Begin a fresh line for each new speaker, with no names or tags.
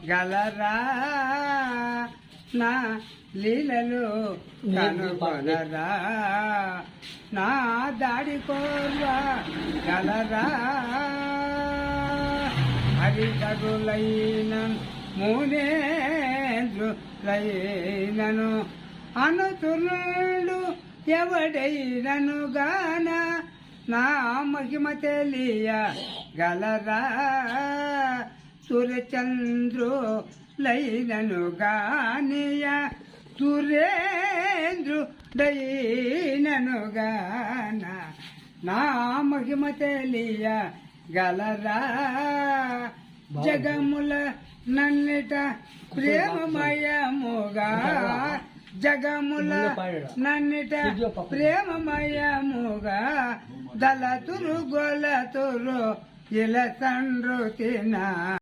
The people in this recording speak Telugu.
గలరా నా లీలలు కనుగొనరా నా దాడి కోర్వా గలరా హరితరులైన మూనేంద్రులైనను అనుతునుడు ఎవడైనను గాన నా మహిమ తెలియ గలరా సూర్యచంద్రులైనను గానియ సురేంద్రుడైనను గాన నా మహిమ తెలియ గలరా జగముల నన్నిట ప్రేమమయముగా జగముల నన్నిట ప్రేమమయముగా దళతురు గొలతురు ఇలా తండ్రు తినా